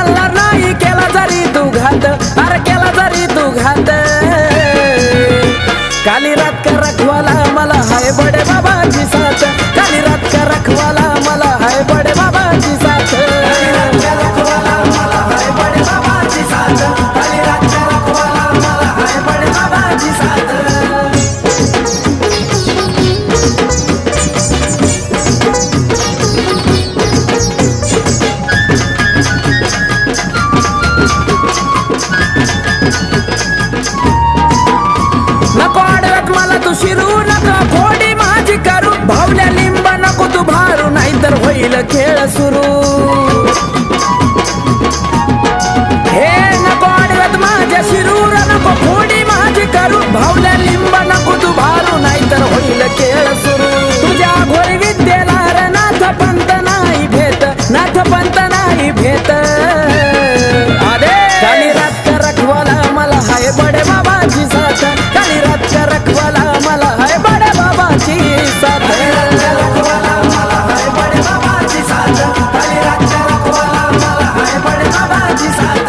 चालणार नाही केला जरी तू घात, अरे केला जरी तू घात. काली रात का रखवाला मला हाय बडे बाबाची साथ, काली रात का रखवाला मला हाय बडे बाबाची साथ. काली रात का रखवाला मला हाय बडे बाबाची साथ, काली रात का रखवाला मला हाय बडे बाबाची साथ. नको आडव्यात मला तू शिरू, नको फोडी माझी करू, भावल्या लिंबा नको तू भारू, नाहीतर होईल खेळ सुरू. हे नको आडव्यात माझ्या शिरूर, नको फोडी माझी करू, भावल्या लिंबा नको तू भारू, नाहीतर होईल खेळ सुरू. तुझ्या घोरी विद्येला रे नाथ पंत नाही भेट, नाथ पंत नाही भेट. काली रात का रखवाला मला हाय बडे बाबाची साथ, काली रात का रखवाला मला हाय बडे बाबाची साथ. काली रात का रखवाला मला हाय बडे बाबाची साथ, काली रात का रखवाला मला हाय बडे बाबाची साथ.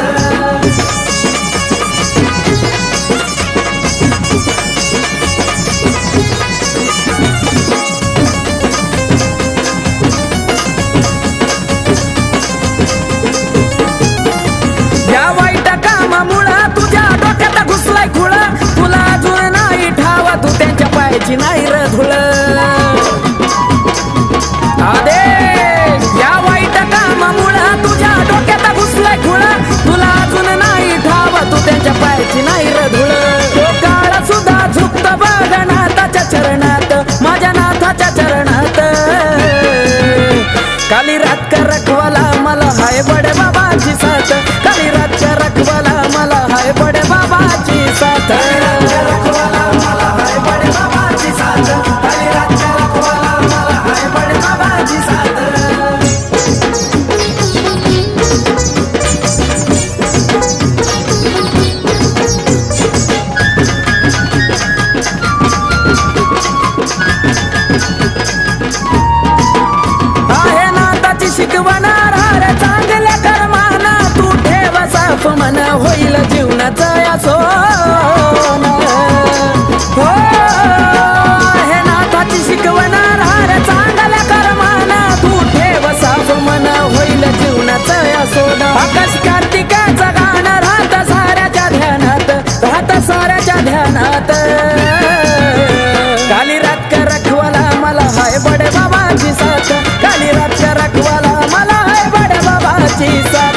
या वाईट कामामुळं तुझ्या डोक्यात घुसलाय खुळ, तुला अजून नाही ठावा, तू त्यांच्या पायाची नाही र धुळ. या वाईट कामामुळं तुझ्या डोक्यात घुसलाय खुळ, तुला अजून नाही ठावा, तू त्यांच्या पायाची नाही र धुळ. तो काळ सुद्धा झुकत बघ नाथाच्या चरणात, माझ्या नाथाच्या चरणात. काली रात का रखवाला मला हाय बडे बाबाची साथ, काली रात का रखवाला मला हाय बडे बाबाची साथ. काली रात का रखवाला मला हाय बडे बाबाची साथ, काली रात का रखवाला मला हाय बडे बाबाची साथ. आहे नाथाची शिकवणार रे चांगल्या कर्माना, तू ठेव साफ मन होईल जीवनाचं या सोन. हो हे नाथाची शिकवणार रे चांगल्या कर्माना, तू ठेव साफ मन होईल जीवनाचं या सोन. आकाश कार्तिकाचं गाणं राहत साऱ्याच्या ध्यानात, राहत साऱ्याच्या ध्यानात. काली रात का रखवाला मला हाय बडे बाबाची साथ, काली रात का रखवाला मला हाय बडे बाबाची साथ.